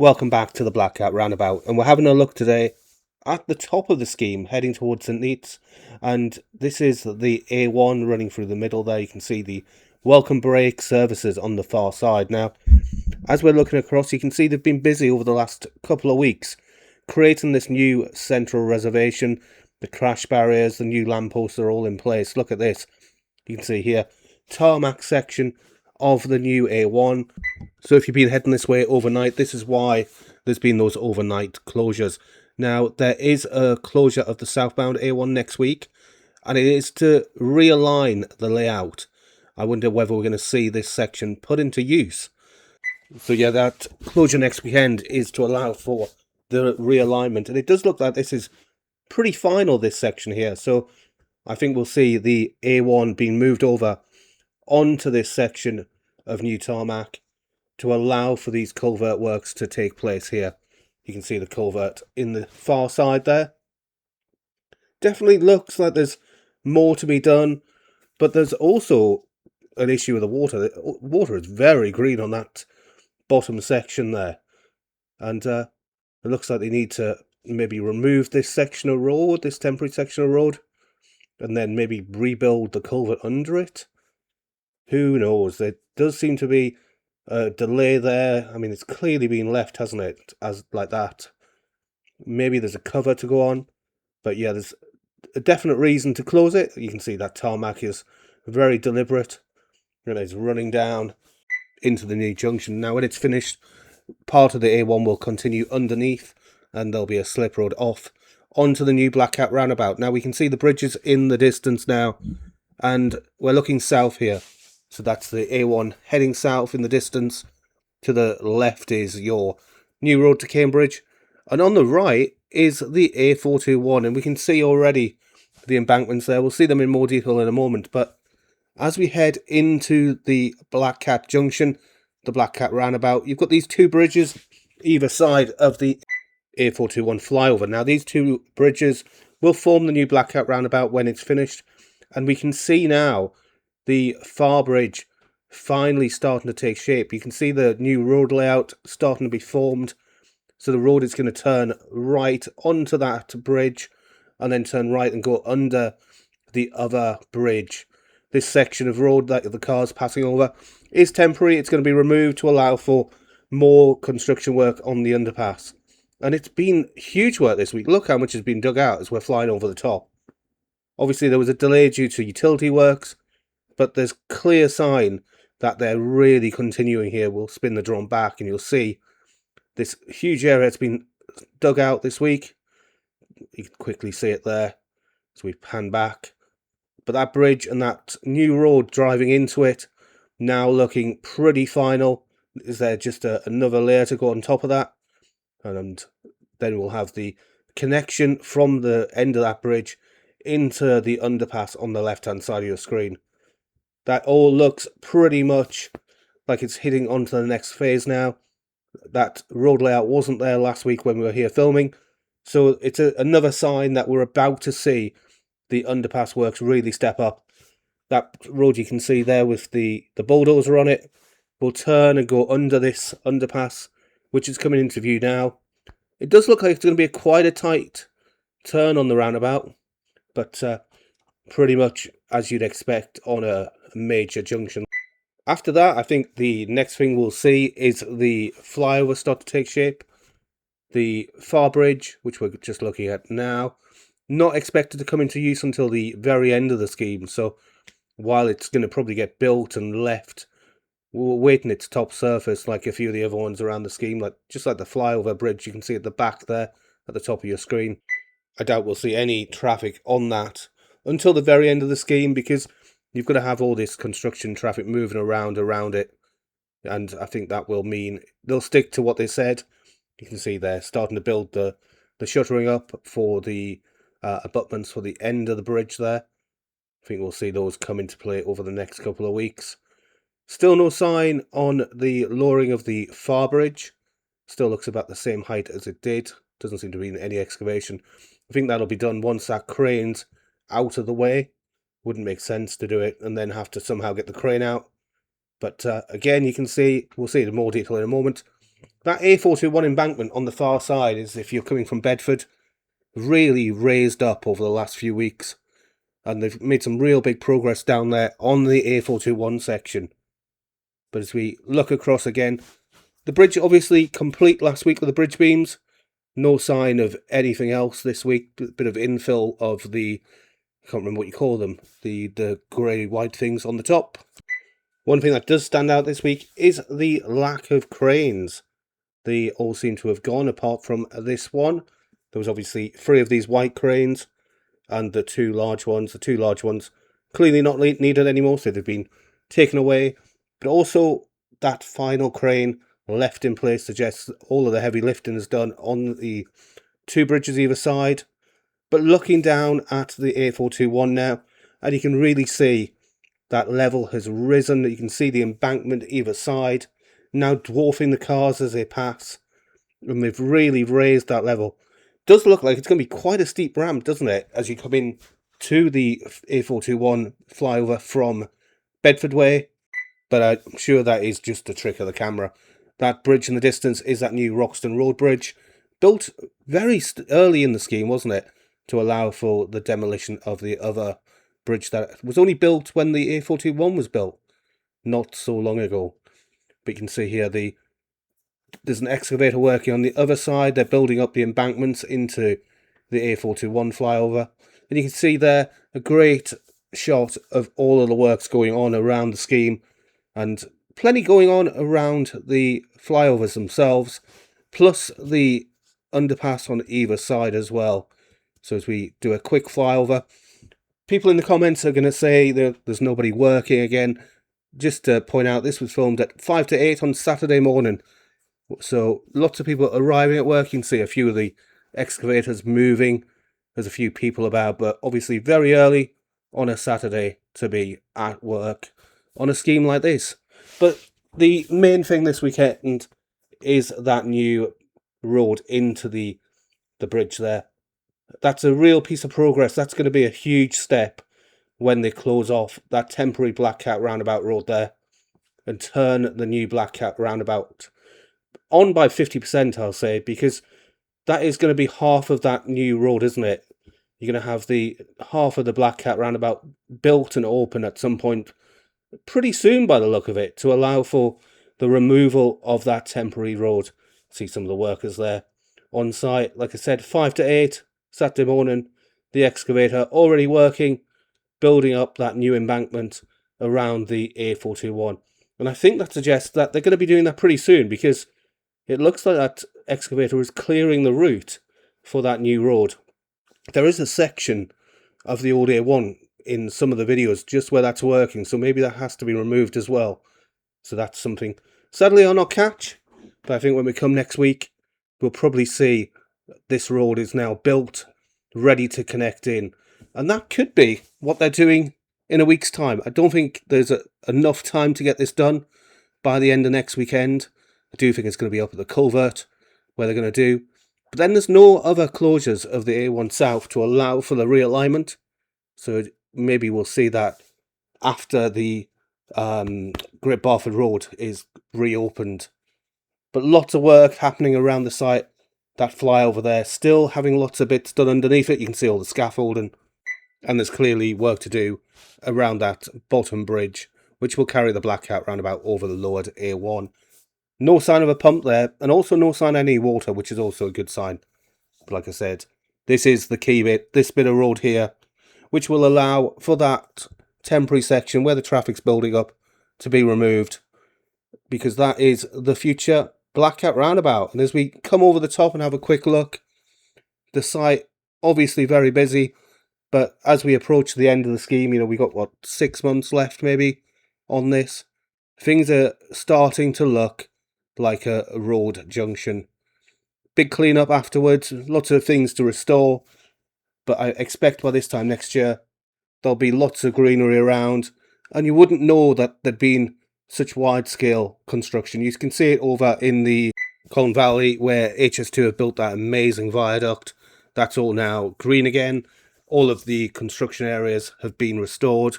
Welcome back to the Black Cat Roundabout, and we're having a look today at the top of the scheme heading towards St Neots, and this is the A1 running through the middle there. You can see the welcome break services on the far side. Now, as we're looking across, you can see they've been busy over the last couple of weeks creating this new central reservation. The crash barriers, the new lampposts are all in place. Look at this. You can see here, tarmac section of the new A1. So if you've been heading this way overnight, this is why there's been those overnight closures. Now, there is a closure of the southbound A1 next week, and it is to realign the layout. I wonder whether we're going to see this section put into use. So yeah, that closure next weekend is to allow for the realignment, and it does look like this is pretty final, this section here. So I think we'll see the A1 being moved over onto this section of new tarmac to allow for these culvert works to take place here. You can see the culvert in the far side there. Definitely looks like there's more to be done, but there's also an issue with the water. The water is very green on that bottom section there, and it looks like they need to maybe remove this section of road, this temporary section of road, and then maybe rebuild the culvert under it. Who knows? There does seem to be a delay there. I mean, it's clearly been left, hasn't it, as like that. Maybe there's a cover to go on, but yeah, there's a definite reason to close it. You can see that tarmac is very deliberate, and it's running down into the new junction. Now, when it's finished, part of the A1 will continue underneath, and there'll be a slip road off onto the new Black Cat Roundabout. Now, we can see the bridges in the distance now, and we're looking south here. So that's the A1 heading south in the distance. To the left is your new road to Cambridge. And on the right is the A428. And we can see already the embankments there. We'll see them in more detail in a moment. But as we head into the Black Cat Junction, the Black Cat Roundabout, you've got these two bridges either side of the A428 flyover. Now, these two bridges will form the new Black Cat Roundabout when it's finished. And we can see now the far bridge finally starting to take shape. You can see the new road layout starting to be formed. So the road is going to turn right onto that bridge and then turn right and go under the other bridge. This section of road that the car's passing over is temporary. It's going to be removed to allow for more construction work on the underpass. And it's been huge work this week. Look how much has been dug out as we're flying over the top. Obviously, there was a delay due to utility works, but there's clear sign that they're really continuing here. We'll spin the drone back and you'll see this huge area that's been dug out this week. You can quickly see it there as we pan back. But that bridge and that new road driving into it now looking pretty final. Is there just another layer to go on top of that? And then we'll have the connection from the end of that bridge into the underpass on the left-hand side of your screen. That all looks pretty much like it's hitting onto the next phase now. That road layout wasn't there last week when we were here filming, so it's another sign that we're about to see the underpass works really step up. That road you can see there with the bulldozer on it will turn and go under this underpass, which is coming into view now. It does look like it's going to be quite a tight turn on the roundabout, but pretty much as you'd expect on a major junction. After that, I think the next thing we'll see is the flyover start to take shape. The far bridge, which we're just looking at now, not expected to come into use until the very end of the scheme. So while it's going to probably get built and left, we're waiting its top surface like a few of the other ones around the scheme, like just like the flyover bridge you can see at the back there at the top of your screen. I doubt we'll see any traffic on that until the very end of the scheme, because you've got to have all this construction traffic moving around it, and I think that will mean they'll stick to what they said. You can see they're starting to build the shuttering up for the abutments for the end of the bridge there. I think we'll see those come into play over the next couple of weeks. Still no sign on the lowering of the far bridge. Still looks about the same height as it did. Doesn't seem to be any excavation. I think that'll be done once that crane's out of the way. Wouldn't make sense to do it and then have to somehow get the crane out. But again, you can see, we'll see it in more detail in a moment, That A421 embankment on the far side is, if you're coming from Bedford, really raised up over the last few weeks. And they've made some real big progress down there on the A421 section. But as we look across again, the bridge obviously complete last week with the bridge beams. No sign of anything else this week. Bit of infill of the, I can't remember what you call them, the grey white things on the top. One thing that does stand out this week is the lack of cranes. They all seem to have gone apart from this one. There was obviously 3 of these white cranes and the 2 large ones. The 2 large ones clearly not needed anymore, so they've been taken away. But also that final crane left in place suggests all of the heavy lifting is done on the 2 bridges either side. But looking down at the A421 now, and you can really see that level has risen. You can see the embankment either side now dwarfing the cars as they pass, and they've really raised that level. It does look like it's going to be quite a steep ramp, doesn't it, as you come in to the A421 flyover from Bedford Way, but I'm sure that is just a trick of the camera. That bridge in the distance is that new Roxton Road Bridge, built very early in the scheme, wasn't it, to allow for the demolition of the other bridge that was only built when the A421 was built, not so long ago. But you can see here there's an excavator working on the other side. They're building up the embankments into the A421 flyover. And you can see there a great shot of all of the works going on around the scheme, and plenty going on around the flyovers themselves, plus the underpass on either side as well. So as we do a quick flyover, people in the comments are going to say that there's nobody working again. Just to point out, this was filmed at 5 to 8 on Saturday morning. So lots of people arriving at work. You can see a few of the excavators moving. There's a few people about, but obviously very early on a Saturday to be at work on a scheme like this. But the main thing this weekend is that new road into the bridge there. That's a real piece of progress. That's going to be a huge step when they close off that temporary Black Cat roundabout road there and turn the new Black Cat roundabout on by 50%, I'll say, because that is going to be half of that new road, isn't it? You're going to have the half of the Black Cat roundabout built and open at some point pretty soon by the look of it, to allow for the removal of that temporary road. See some of the workers there on site. Like I said, 5 to 8 Saturday morning, the excavator already working, building up that new embankment around the A421. And I think that suggests that they're going to be doing that pretty soon, because it looks like that excavator is clearing the route for that new road. There is a section of the old A1 in some of the videos just where that's working, so maybe that has to be removed as well. So that's something sadly I'll not catch, but I think when we come next week, we'll probably see this road is now built, ready to connect in. And that could be what they're doing in a week's time. I don't think there's enough time to get this done by the end of next weekend. I do think it's going to be up at the culvert where they're going to do. But then there's no other closures of the A1 South to allow for the realignment. So maybe we'll see that after the Great Barford Road is reopened. But lots of work happening around the site. That flyover there, still having lots of bits done underneath it. You can see all the scaffolding. And there's clearly work to do around that bottom bridge, which will carry the Black Cat roundabout over the lowered A1. No sign of a pump there, and also no sign of any water, which is also a good sign. But like I said, this is the key bit, this bit of road here, which will allow for that temporary section where the traffic's building up to be removed, because that is the future Black Cat roundabout. And as we come over the top and have a quick look, the site obviously very busy, but as we approach the end of the scheme, we got, 6 months left maybe on this. Things are starting to look like a road junction. Big cleanup afterwards, lots of things to restore, but I expect by this time next year, there'll be lots of greenery around, and you wouldn't know that there'd been such wide-scale construction. You can see it over in the Colne Valley, where HS2 have built that amazing viaduct. That's all now green again. All of the construction areas have been restored,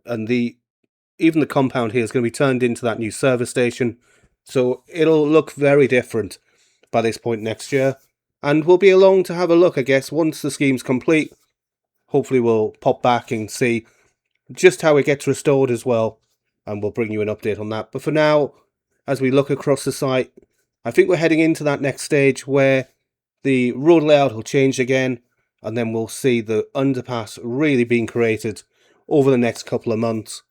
and even the compound here is going to be turned into that new service station. So it'll look very different by this point next year. And we'll be along to have a look, I guess, once the scheme's complete. Hopefully we'll pop back and see just how it gets restored as well. And we'll bring you an update on that. But for now, as we look across the site, I think we're heading into that next stage where the road layout will change again. And then we'll see the underpass really being created over the next couple of months.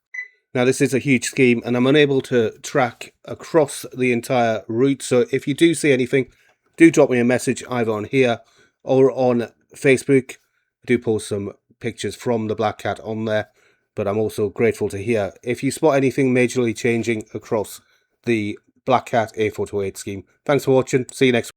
Now, this is a huge scheme and I'm unable to track across the entire route. So if you do see anything, do drop me a message either on here or on Facebook. I do post some pictures from the Black Cat on there, but I'm also grateful to hear if you spot anything majorly changing across the Black Cat A428 scheme. Thanks for watching. See you next week.